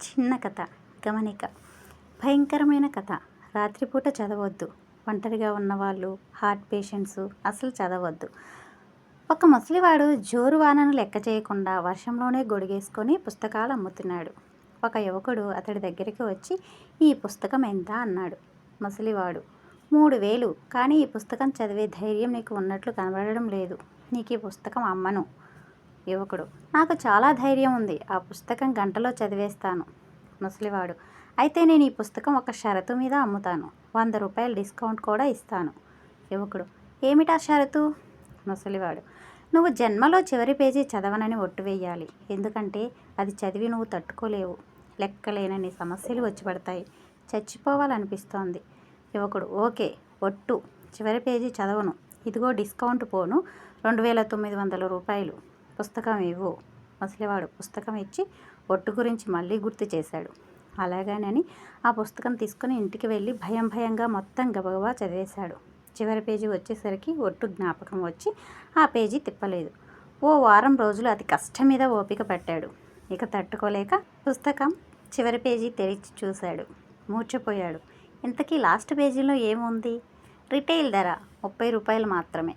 చిన్న కథ గమనిక. భయంకరమైన కథ. రాత్రిపూట చదవద్దు. ఒంటరిగా ఉన్నవాళ్ళు, హార్ట్ పేషెంట్స్ అసలు చదవద్దు. ఒక ముసలివాడు జోరు వానను లెక్క చేయకుండా వర్షంలోనే గొడుగేసుకొని పుస్తకాలు అమ్ముతున్నాడు. ఒక యువకుడు అతడి దగ్గరికి వచ్చి, ఈ పుస్తకం ఎంత అన్నాడు. ముసలివాడు, 3000. కానీ ఈ పుస్తకం చదివే ధైర్యం నీకు ఉన్నట్లు కనబడడం లేదు. నీకు ఈ పుస్తకం అమ్మను. యువకుడు, నాకు చాలా ధైర్యం ఉంది. ఆ పుస్తకం గంటలో చదివేస్తాను. ముసలివాడు, అయితే నేను ఈ పుస్తకం ఒక షరతు మీద అమ్ముతాను. 100 రూపాయలు డిస్కౌంట్ కూడా ఇస్తాను. యువకుడు, ఏమిటా షరతు? ముసలివాడు, నువ్వు జన్మలో చివరి పేజీ చదవనని ఒట్టు వేయాలి. ఎందుకంటే అది చదివి నువ్వు తట్టుకోలేవు. లెక్కలేనని సమస్యలు వచ్చి పడతాయి. చచ్చిపోవాలనిపిస్తోంది. యువకుడు, ఓకే, ఒట్టు. చివరి పేజీ చదవను. ఇదిగో డిస్కౌంట్ పోను 2900 రూపాయలు. పుస్తకం ఇవ్వు. ముసలివాడు పుస్తకం ఇచ్చి ఒట్టు గురించి మళ్ళీ గుర్తు చేశాడు. అలాగేనని ఆ పుస్తకం తీసుకుని ఇంటికి వెళ్ళి భయంగా మొత్తం గబగబా చదివేశాడు. చివరి పేజీ వచ్చేసరికి ఒట్టు జ్ఞాపకం వచ్చి ఆ పేజీ తిప్పలేదు. ఓ వారం రోజులు అతి కష్టం మీద ఓపిక పట్టాడు. ఇక తట్టుకోలేక పుస్తకం చివరి పేజీ తెరిచి చూశాడు. మూర్ఛపోయాడు. ఇంతకీ లాస్ట్ పేజీలో ఏముంది? రిటైల్ ధర 30 రూపాయలు మాత్రమే.